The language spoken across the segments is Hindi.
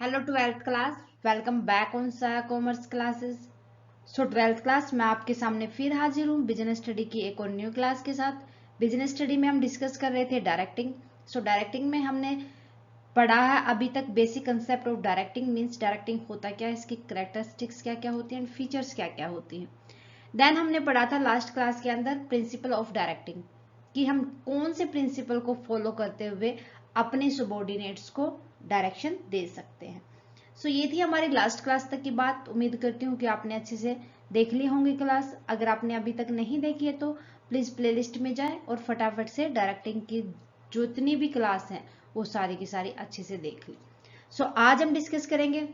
Hello 12th class, welcome back on साया कॉमर्स क्लासेस। सो 12th क्लास में आपके सामने फिर हाजिर हूँ बिजनेस स्टडी की एक और न्यू क्लास के साथ। बिजनेस स्टडी में हम डिस्कस कर रहे थे डायरेक्टिंग। सो डायरेक्टिंग में हमने पढ़ा है अभी तक basic concept of directing, means directing होता क्या है, इसकी कैरेक्टरिस्टिक्स क्या क्या होती हैं एंड फीचर्स क्या क्या होती हैं। देन हमने पढ़ा था लास्ट क्लास के अंदर प्रिंसिपल ऑफ डायरेक्टिंग, कि हम कौन से प्रिंसिपल को फॉलो करते हुए अपने सबॉर्डिनेट्स को डायरेक्शन दे सकते हैं। सो ये थी हमारी लास्ट क्लास तक की बात। उम्मीद करती हूँ कि आपने अच्छे से देख ली होंगी क्लास। अगर आपने अभी तक नहीं देखी है तो प्लीज प्लेलिस्ट में जाएं और फटाफट से डायरेक्टिंग की जितनी भी क्लास हैं वो सारी की सारी अच्छे से देख ली। सो आज हम डिस्कस करेंगे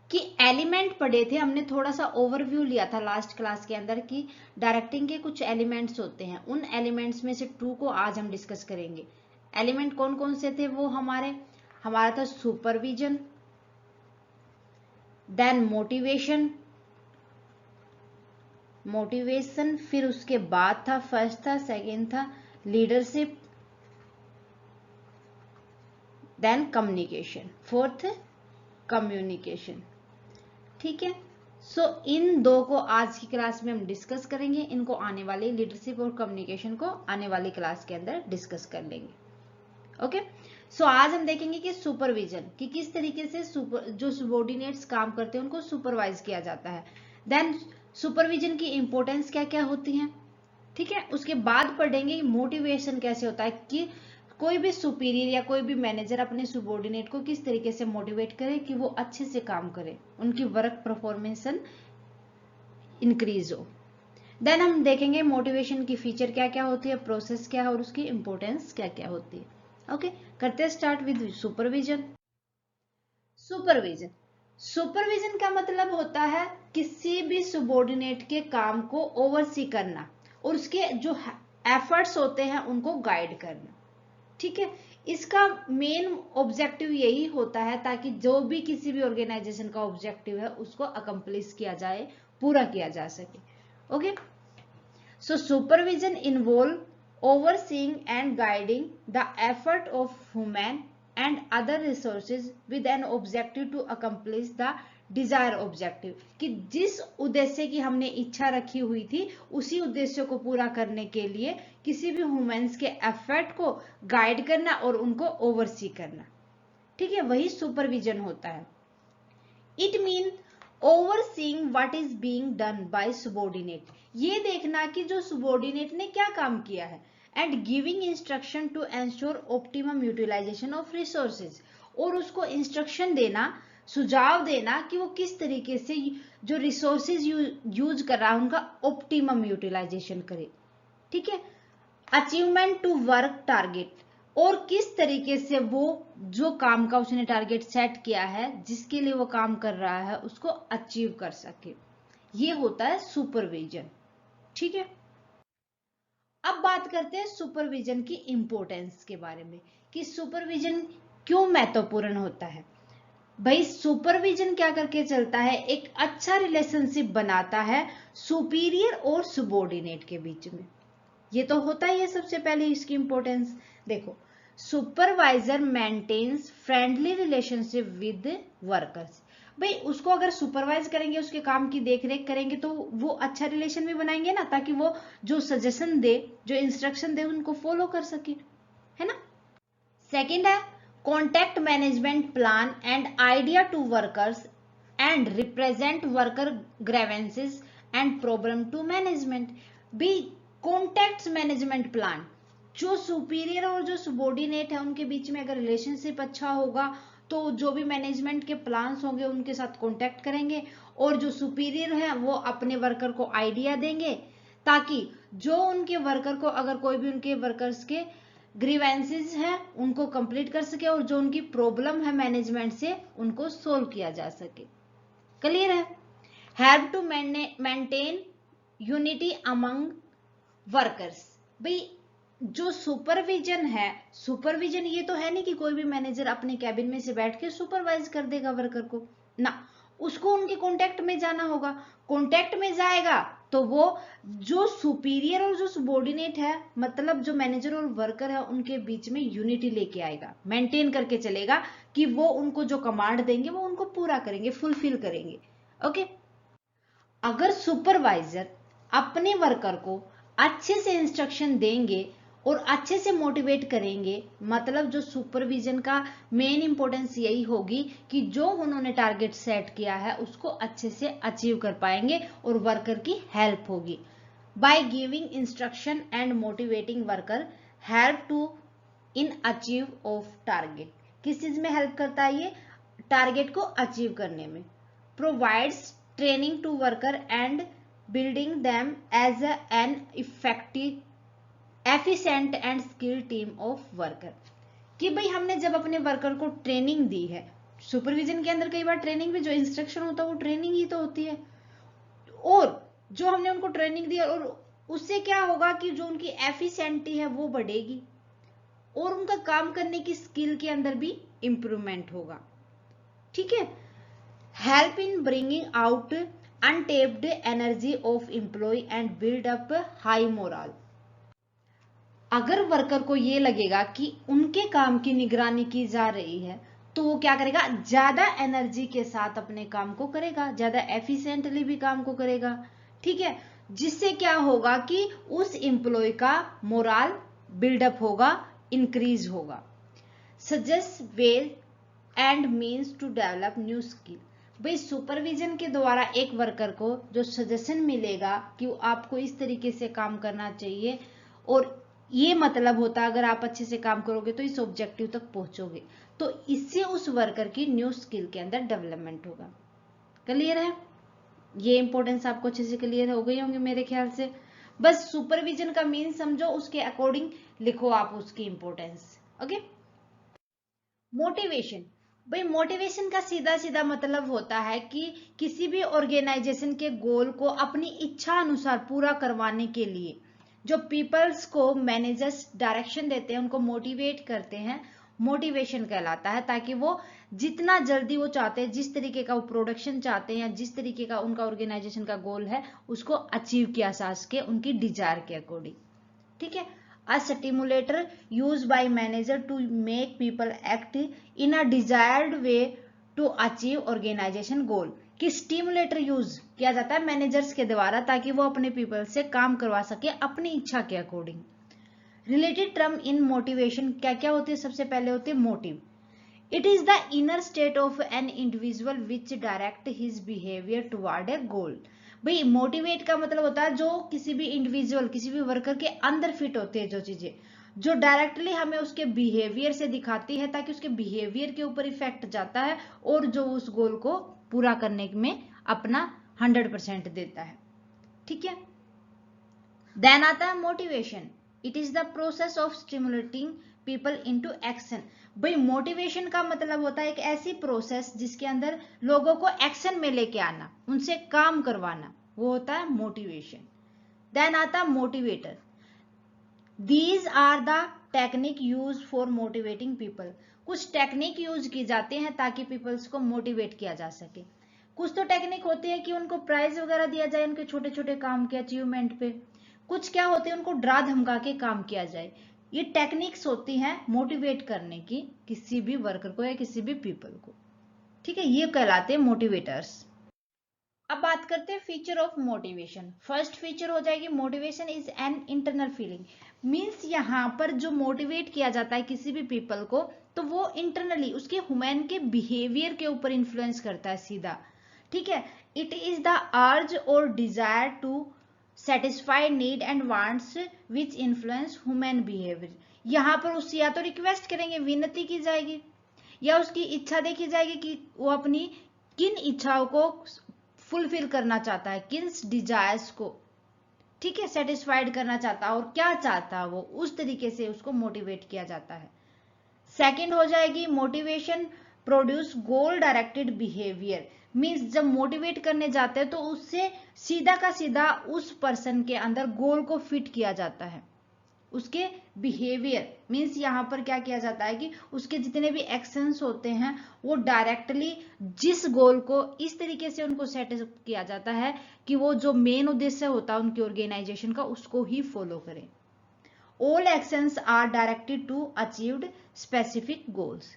कि एलिमेंट पढ़े थे हमने, थोड़ा सा ओवरव्यू लिया था लास्ट क्लास के अंदर कि डायरेक्टिंग के कुछ एलिमेंट्स होते हैं। उन एलिमेंट्स में से 2 को आज हम डिस्कस करेंगे। एलिमेंट कौन कौन से थे वो हमारा था सुपरविजन, देन मोटिवेशन, फिर उसके बाद था फर्स्ट था, सेकंड था leadership, then communication, fourth communication. ठीक है। सो इन 2 को आज की क्लास में हम डिस्कस करेंगे। इनको आने वाली लीडरशिप और कम्युनिकेशन को आने वाली क्लास के अंदर डिस्कस कर लेंगे। ओके। सो आज हम देखेंगे कि सुपरविजन, कि किस तरीके से जो सबॉर्डिनेट्स काम करते हैं उनको सुपरवाइज किया जाता है। देन सुपरविजन की इंपॉर्टेंस क्या क्या होती है। ठीक है। उसके बाद पढ़ेंगे मोटिवेशन कैसे होता है, कि कोई भी सुपीरियर या कोई भी मैनेजर अपने सुबॉर्डिनेट को किस तरीके से मोटिवेट करे कि वो अच्छे से काम करे, उनकी वर्क परफॉर्मेंस इंक्रीज हो। देन हम देखेंगे मोटिवेशन की फीचर क्या क्या होती है, प्रोसेस क्या है और उसकी इंपॉर्टेंस क्या क्या होती है। ओके, करते हैं start with supervision. Supervision supervision का मतलब होता है किसी भी सुबॉर्डिनेट के काम को ओवरसी करना और उसके जो एफर्ट्स होते हैं उनको गाइड करना। ठीक है। इसका मेन ऑब्जेक्टिव यही होता है ताकि जो भी किसी भी ऑर्गेनाइजेशन का ऑब्जेक्टिव है उसको अकम्प्लिश किया जाए, पूरा किया जा सके। Okay. So supervision involve overseeing and guiding the effort of human and other resources with an objective to accomplish the desired objective, कि जिस उद्देश्य की हमने इच्छा रखी हुई थी उसी उद्देश्य को पूरा करने के लिए किसी भी ह्यूमंस के एफर्ट को गाइड करना और उनको ओवरसी करना। ठीक है, वही सुपरविजन होता है। It mean overseeing what is being done by subordinate, ये देखना कि जो सबॉर्डिनेट ने क्या काम किया है, and giving instruction to ensure optimum utilisation of resources, और उसको इंस्ट्रक्शन देना, सुझाव देना कि वो किस तरीके से जो रिसोर्सेज यूज कर रहा है उनका ऑप्टिमम यूटिलाइजेशन करे। ठीक है। अचीवमेंट टू वर्क टारगेट, और किस तरीके से वो जो काम का उसने टारगेट सेट किया है, जिसके लिए वो काम कर रहा है, उसको अचीव कर सके। ये होता है सुपरविजन। ठीक है। अब बात करते हैं सुपरविजन की इंपॉर्टेंस के बारे में, कि सुपरविजन क्यों महत्वपूर्ण होता है। भाई सुपरविजन क्या करके चलता है, एक अच्छा रिलेशनशिप बनाता है सुपीरियर और सुबॉर्डिनेट के बीच में। ये तो होता ही है। सबसे पहले इसकी इंपॉर्टेंस देखो, supervisor maintains friendly relationship with workers. भाई उसको अगर सुपरवाइज करेंगे, उसके काम की देखरेख करेंगे तो वो अच्छा रिलेशन भी बनाएंगे ना, ताकि वो जो सजेशन दे, जो इंस्ट्रक्शन दे, उनको फॉलो कर सके, है ना। सेकंड है contact management plan and idea to workers and represent worker grievances and problem to management. भी कॉन्टैक्ट मैनेजमेंट प्लान, जो सुपीरियर और जो सबॉर्डिनेट है उनके बीच में अगर रिलेशनशिप अच्छा होगा तो जो भी मैनेजमेंट के प्लान्स होंगे उनके साथ कॉन्टैक्ट करेंगे, और जो सुपीरियर है वो अपने वर्कर को आइडिया देंगे, ताकि जो उनके वर्कर को, अगर कोई भी उनके वर्कर्स के ग्रीवेंसेस है उनको कंप्लीट कर सके, और जो उनकी प्रॉब्लम है मैनेजमेंट से उनको सोल्व किया जा सके। क्लियर है। Have to maintain unity among workers. भाई जो सुपरविजन है, सुपरविजन ये तो है नहीं कि कोई भी मैनेजर अपने कैबिन में से बैठ के सुपरवाइज कर देगा वर्कर को ना, उसको उनके कांटेक्ट में जाना होगा। कांटेक्ट में जाएगा तो वो जो सुपीरियर और जो सबॉर्डिनेट है, मतलब जो मैनेजर और वर्कर है, उनके बीच में यूनिटी लेके आएगा, मेंटेन करके चलेगा कि वो उनको जो कमांड देंगे वो उनको पूरा करेंगे, फुलफिल करेंगे। ओके। अगर सुपरवाइजर अपने वर्कर को अच्छे से इंस्ट्रक्शन देंगे और अच्छे से मोटिवेट करेंगे, मतलब जो सुपरविजन का मेन इंपॉर्टेंस यही होगी कि जो उन्होंने टारगेट सेट किया है उसको अच्छे से अचीव कर पाएंगे और वर्कर की हेल्प होगी। By giving instruction and motivating worker help to in achieve of target. किस चीज में हेल्प करता है ये? टारगेट को अचीव करने में। Provides training to worker and building them as an effective efficient and skill team of worker. कि भाई हमने जब अपने वर्कर को ट्रेनिंग दी है, सुपरविजन के अंदर कई बार ट्रेनिंग भी, जो इंस्ट्रक्शन होता है वो ट्रेनिंग ही तो होती है, और जो हमने उनको ट्रेनिंग दी और उससे क्या होगा कि जो उनकी एफिशिएंटी है वो बढ़ेगी और उनका काम करने की स्किल के अंदर भी इंप्रूवमेंट होगा। ठीक है। Help in bringing out untapped energy of employee and build up high morale. अगर वर्कर को ये लगेगा कि उनके काम की निगरानी की जा रही है तो वो क्या करेगा? ज्यादा एनर्जी के साथ अपने काम को करेगा, ज्यादा एफिशिएंटली भी काम को करेगा। ठीक है। जिससे क्या होगा कि उस एम्प्लॉय का मोरल बिल्डअप होगा, इंक्रीज होगा। Suggest way and means to develop new skill. भाई सुपरविजन के द्वारा एक वर्कर को जो सजेशन मिलेगा कि आपको इस तरीके से काम करना चाहिए, और ये मतलब होता है अगर आप अच्छे से काम करोगे तो इस ऑब्जेक्टिव तक पहुंचोगे, तो इससे उस वर्कर की न्यू स्किल के अंदर डेवलपमेंट होगा। क्लियर है? ये इंपॉर्टेंस आपको अच्छे से क्लियर हो गई होंगे मेरे ख्याल से। बस सुपरविजन का मीन समझो, उसके अकॉर्डिंग लिखो आप उसकी इंपॉर्टेंस। ओके। मोटिवेशन। भाई मोटिवेशन का सीधा सीधा मतलब होता है कि किसी भी ऑर्गेनाइजेशन के गोल को अपनी इच्छा अनुसार पूरा करवाने के लिए जो पीपल्स को मैनेजर्स डायरेक्शन देते हैं, उनको मोटिवेट करते हैं, मोटिवेशन कहलाता है। ताकि वो जितना जल्दी वो चाहते हैं, जिस तरीके का वो प्रोडक्शन चाहते हैं, जिस तरीके का उनका ऑर्गेनाइजेशन का गोल है, उसको अचीव किया जा सके उनकी डिजायर के अकॉर्डिंग। ठीक है। A stimulator used by manager to make people act in a desired way to achieve organization goal। कि स्टिमुलेटर यूज किया जाता है मैनेजर्स के द्वारा ताकि वो अपने पीपल से काम करवा सके अपनी इच्छा के according. Related term in motivation क्या क्या होते हैं? सबसे पहले होते हैं motive. It is the inner state of an individual which direct his behaviour toward a goal. भाई मोटिवेट का मतलब होता है जो किसी भी इंडिविजुअल, किसी भी वर्कर के अंदर फिट होते हैं जो चीजें, जो डायरेक्टली हमें उसके बिहेवियर से दिखाती है, ताकि उसके बिहेवियर के ऊपर इफेक्ट जाता है और जो उस गोल को पूरा करने में अपना 100% देता है। ठीक है। देन आता है motivation. It is the process of stimulating people into action. भाई मोटिवेशन का मतलब होता है एक ऐसी प्रोसेस जिसके अंदर लोगों को एक्शन में लेके आना, उनसे काम करवाना, वो होता है मोटिवेशन। देन आता है motivator. These are the technique use for motivating people. कुछ टेक्निक यूज की जाती हैं ताकि पीपल्स को मोटिवेट किया जा सके। कुछ तो टेक्निक होती है कि उनको प्राइज वगैरह दिया जाए उनके छोटे छोटे काम के अचीवमेंट पे। कुछ क्या होते हैं, उनको डरा धमका के काम किया जाए। ये टेक्निक्स होती हैं मोटिवेट करने की किसी भी वर्कर को या किसी भी पीपल को। ठीक है। ये कहलाते हैं मोटिवेटर्स। अब बात करते हैं feature of motivation. First feature हो जाएगी motivation is an internal feeling. Means यहाँ पर जो मोटिवेट किया जाता है किसी भी पीपल को, तो वो इंटरनली उसके ह्यूमन के बिहेवियर के ऊपर इन्फ्लुएंस करता है सीधा। ठीक है। इट इज द अर्ज और desire to satisfy need and wants which influence human behaviour. यहाँ पर उससे या तो रिक्वेस्ट करेंगे, विनती की जाएगी, या उसकी इच्छा देखी जाएगी कि वो अपनी किन इच्छाओं को फुलफिल करना चाहता है, किन डिजायर्स को, ठीक है, सेटिस्फाइड करना चाहता है और क्या चाहता है वो, उस तरीके से उसको मोटिवेट किया जाता है। सेकंड हो जाएगी मोटिवेशन प्रोड्यूस गोल डायरेक्टेड बिहेवियर। मींस जब मोटिवेट करने जाते हैं तो उससे सीधा का सीधा उस पर्सन के अंदर गोल को फिट किया जाता है, उसके बिहेवियर मीन्स यहाँ पर क्या किया जाता है कि उसके जितने भी एक्शंस होते हैं वो डायरेक्टली जिस गोल को इस तरीके से उनको सेट किया जाता है कि वो जो मेन उद्देश्य होता है उनकी ऑर्गेनाइजेशन का उसको ही फॉलो करें। All actions are directed to achieved specific goals.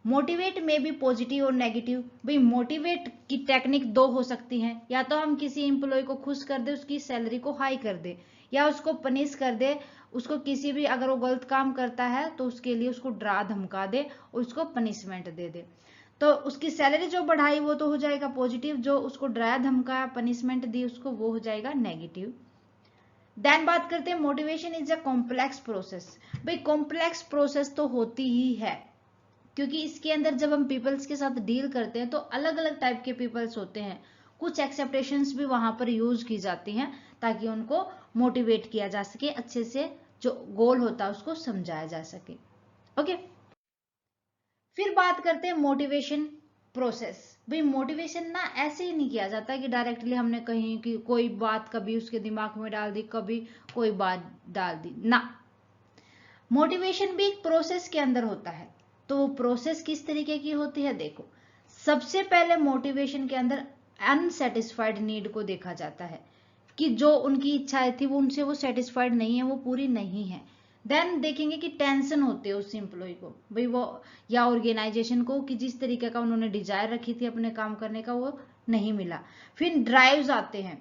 Motivate में भी पॉजिटिव और नेगेटिव। भाई मोटिवेट की टेक्निक दो हो सकती हैं, या तो हम किसी एम्प्लॉय को खुश कर दे, उसकी सैलरी को हाई कर दे, या उसको पनिश कर दे, उसको किसी भी अगर वो गलत काम करता है तो उसके लिए उसको डरा धमका दे और उसको पनिशमेंट दे दे। तो उसकी सैलरी जो बढ़ाई वो तो हो जाएगा पॉजिटिव, जो उसको डराया धमकाया पनिशमेंट दी उसको वो हो जाएगा नेगेटिव। देन बात करते हैं motivation is a complex process. भाई कॉम्प्लेक्स प्रोसेस तो होती ही है, क्योंकि इसके अंदर जब हम पीपल्स के साथ डील करते हैं तो अलग अलग टाइप के पीपल्स होते हैं। कुछ एक्सेप्टेशंस भी वहां पर यूज की जाती हैं ताकि उनको मोटिवेट किया जा सके, अच्छे से जो गोल होता है उसको समझाया जा सके। ओके, फिर बात करते हैं मोटिवेशन प्रोसेस। भाई मोटिवेशन ना ऐसे ही नहीं किया जाता कि डायरेक्टली हमने कहीं कि कोई बात कभी उसके दिमाग में डाल दी, कभी कोई बात डाल दी ना। मोटिवेशन भी एक प्रोसेस के अंदर होता है। तो वो प्रोसेस किस तरीके की होती है, देखो सबसे पहले मोटिवेशन के अंदर अनसेटिस्फाइड नीड को देखा जाता है कि जो उनकी इच्छाएं थी वो उनसे वो सेटिस्फाइड नहीं है, वो पूरी नहीं है। देन देखेंगे कि टेंशन होती है उस एम्प्लॉय को, भाई वो या ऑर्गेनाइजेशन को कि जिस तरीके का उन्होंने डिजायर रखी थी अपने काम करने का वो नहीं मिला। फिर ड्राइव्स आते हैं,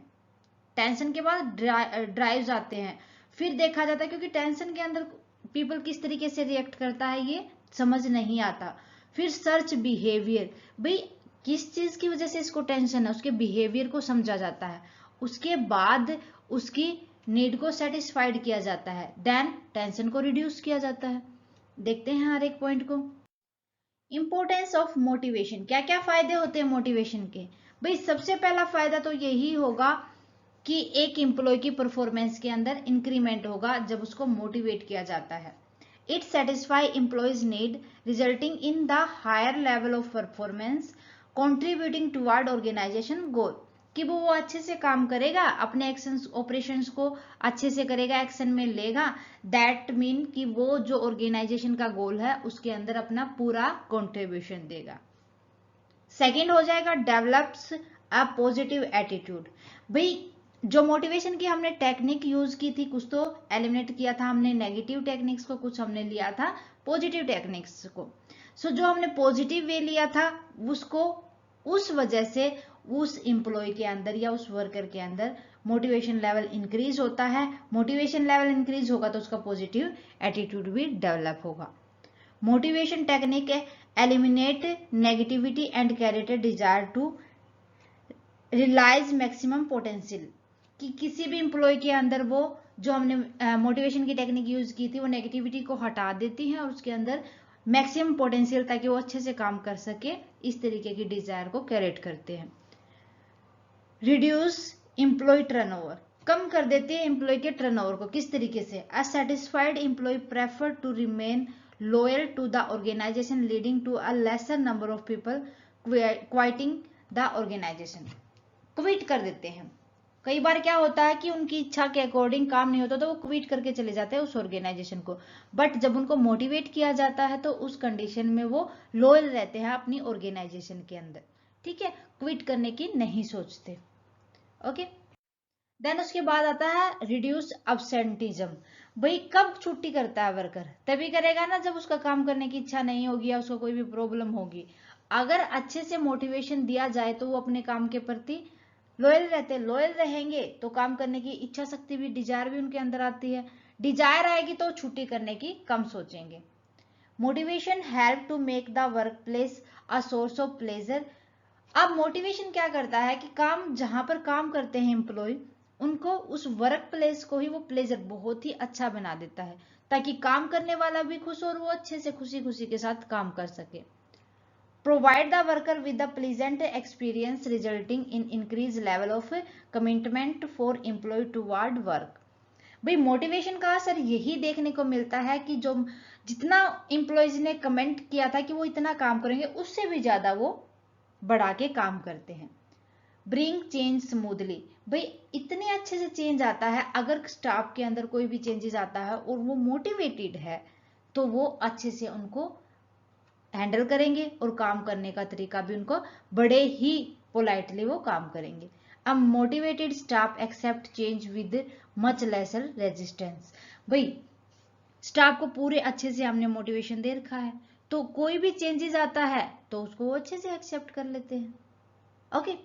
टेंशन के बाद ड्राइव्स आते हैं। फिर देखा जाता है क्योंकि टेंशन के अंदर पीपल किस तरीके से रिएक्ट करता है ये समझ नहीं आता। फिर सर्च बिहेवियर, भाई किस चीज की वजह से इसको टेंशन है उसके बिहेवियर को समझा जाता है, उसके बाद उसकी नीड को सेटिस्फाइड किया जाता है, देन टेंशन को रिड्यूस किया जाता है। देखते हैं हर एक पॉइंट को। इंपोर्टेंस ऑफ मोटिवेशन, क्या क्या फायदे होते हैं मोटिवेशन के। भाई सबसे पहला फायदा तो यही होगा कि एक एम्प्लॉय की परफॉर्मेंस के अंदर इंक्रीमेंट होगा जब उसको मोटिवेट किया जाता है। It satisfy employees need resulting in the higher level of performance contributing toward organisation goal, कि वो अच्छे से काम करेगा, अपने एक्शन ऑपरेशंस को अच्छे से करेगा, एक्शन में लेगा। दैट मीन कि वो जो ऑर्गेनाइजेशन का गोल है उसके अंदर अपना पूरा कॉन्ट्रीब्यूशन देगा। सेकेंड हो जाएगा डेवलप्स अ पॉजिटिव एटीट्यूड। भाई जो मोटिवेशन की हमने टेक्निक यूज की थी, कुछ तो एलिमिनेट किया था हमने नेगेटिव टेक्निक्स को, कुछ हमने लिया था पॉजिटिव टेक्निक्स को। सो जो हमने पॉजिटिव वे लिया था उसको उस वजह से उस एम्प्लॉय के अंदर या उस वर्कर के अंदर मोटिवेशन लेवल इंक्रीज होता है। मोटिवेशन लेवल इंक्रीज होगा तो उसका पॉजिटिव एटीट्यूड भी डेवलप होगा। Motivation technique eliminate negativity and create desire to realise maximum potential, कि किसी भी एम्प्लॉय के अंदर वो जो हमने मोटिवेशन की टेक्निक यूज की थी वो नेगेटिविटी को हटा देती है और उसके अंदर मैक्सिमम पोटेंशियल ताकि वो अच्छे से काम कर सके, इस तरीके की डिजायर को कैरेट करते हैं। रिड्यूस एम्प्लॉय टर्नओवर, कम कर देते हैं एम्प्लॉय के टर्नओवर को। किस तरीके से, a satisfied employee prefer to remain loyal to the organization leading to a lesser number of people quitting the organization, quit कर देते हैं। कई बार क्या होता है कि उनकी इच्छा के अकॉर्डिंग काम नहीं होता तो वो क्विट करके चले जाते हैं उस ऑर्गेनाइजेशन को, बट जब उनको मोटिवेट किया जाता है तो उस कंडीशन में वो लॉयल रहते हैं अपनी ऑर्गेनाइजेशन के अंदर। ठीक है, क्विट करने की नहीं सोचते। ओके, देन उसके बाद आता है रिड्यूस अब्सेंटिज्म। भाई कब छुट्टी करता है वर्कर, तभी करेगा ना जब उसका काम करने की इच्छा नहीं होगी या उसको कोई भी प्रॉब्लम होगी। अगर अच्छे से मोटिवेशन दिया जाए तो वो अपने काम के प्रति लॉयल रहते, लॉयल रहेंगे तो काम करने की इच्छा शक्ति भी, डिजायर भी उनके अंदर आती है। डिजायर आएगी तो छुट्टी करने की कम सोचेंगे। Motivation help to make the workplace a source of pleasure. अब मोटिवेशन क्या करता है कि काम जहां पर काम करते हैं एम्प्लॉय उनको उस वर्क प्लेस को ही वो प्लेजर बहुत ही अच्छा बना देता है ताकि काम करने वाला भी खुश हो और वो अच्छे से खुशी खुशी के साथ काम कर सके। Provide the worker with the pleasant experience resulting in increase level of commitment for employ toward work. भाई मोटिवेशन का असर यही देखने को मिलता है कि जो जितना एम्प्लॉयज ने कमेंट किया था कि वो इतना काम करेंगे उससे भी ज्यादा वो बढ़ा के काम करते हैं। Bring change smoothly. भाई इतने अच्छे से चेंज आता है, अगर स्टाफ के अंदर कोई भी चेंजेस आता है और वो मोटिवेटेड है तो वो अच्छे से उनको हैंडल करेंगे और काम करने का तरीका भी उनको बड़े ही पोलाइटली वो काम करेंगे। A motivated staff accept change with much lesser resistance. भाई स्टाफ को पूरे अच्छे से हमने मोटिवेशन दे रखा है, तो कोई भी चेंजेस आता है तो उसको वो अच्छे से एक्सेप्ट कर लेते हैं। ओके,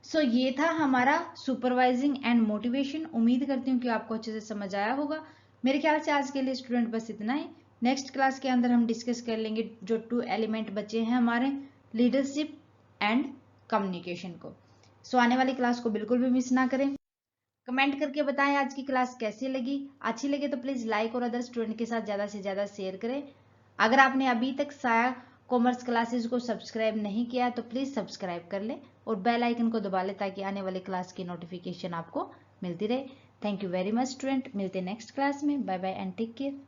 सो ये था हमारा सुपरवाइजिंग एंड मोटिवेशन। उम्मीद करती हूँ कि आपको अच्छे से समझ आया होगा। मेरे ख्याल से आज के लिए स्टूडेंट बस इतना ही। नेक्स्ट क्लास के अंदर हम डिस्कस कर लेंगे जो 2 एलिमेंट बचे हैं हमारे, लीडरशिप एंड कम्युनिकेशन को। सो आने वाली क्लास को बिल्कुल भी मिस ना करें। कमेंट करके बताएं आज की क्लास कैसी लगी। अच्छी लगे तो प्लीज लाइक और अदर स्टूडेंट के साथ ज्यादा से ज्यादा शेयर करें। अगर आपने अभी तक साया कॉमर्स क्लासेस को सब्सक्राइब नहीं किया तो प्लीज सब्सक्राइब कर ले और बेल आइकन को दबा ले ताकि आने वाले क्लास की नोटिफिकेशन आपको मिलती रहे। Thank you very much student, मिलते हैं नेक्स्ट क्लास में। Bye bye and take care.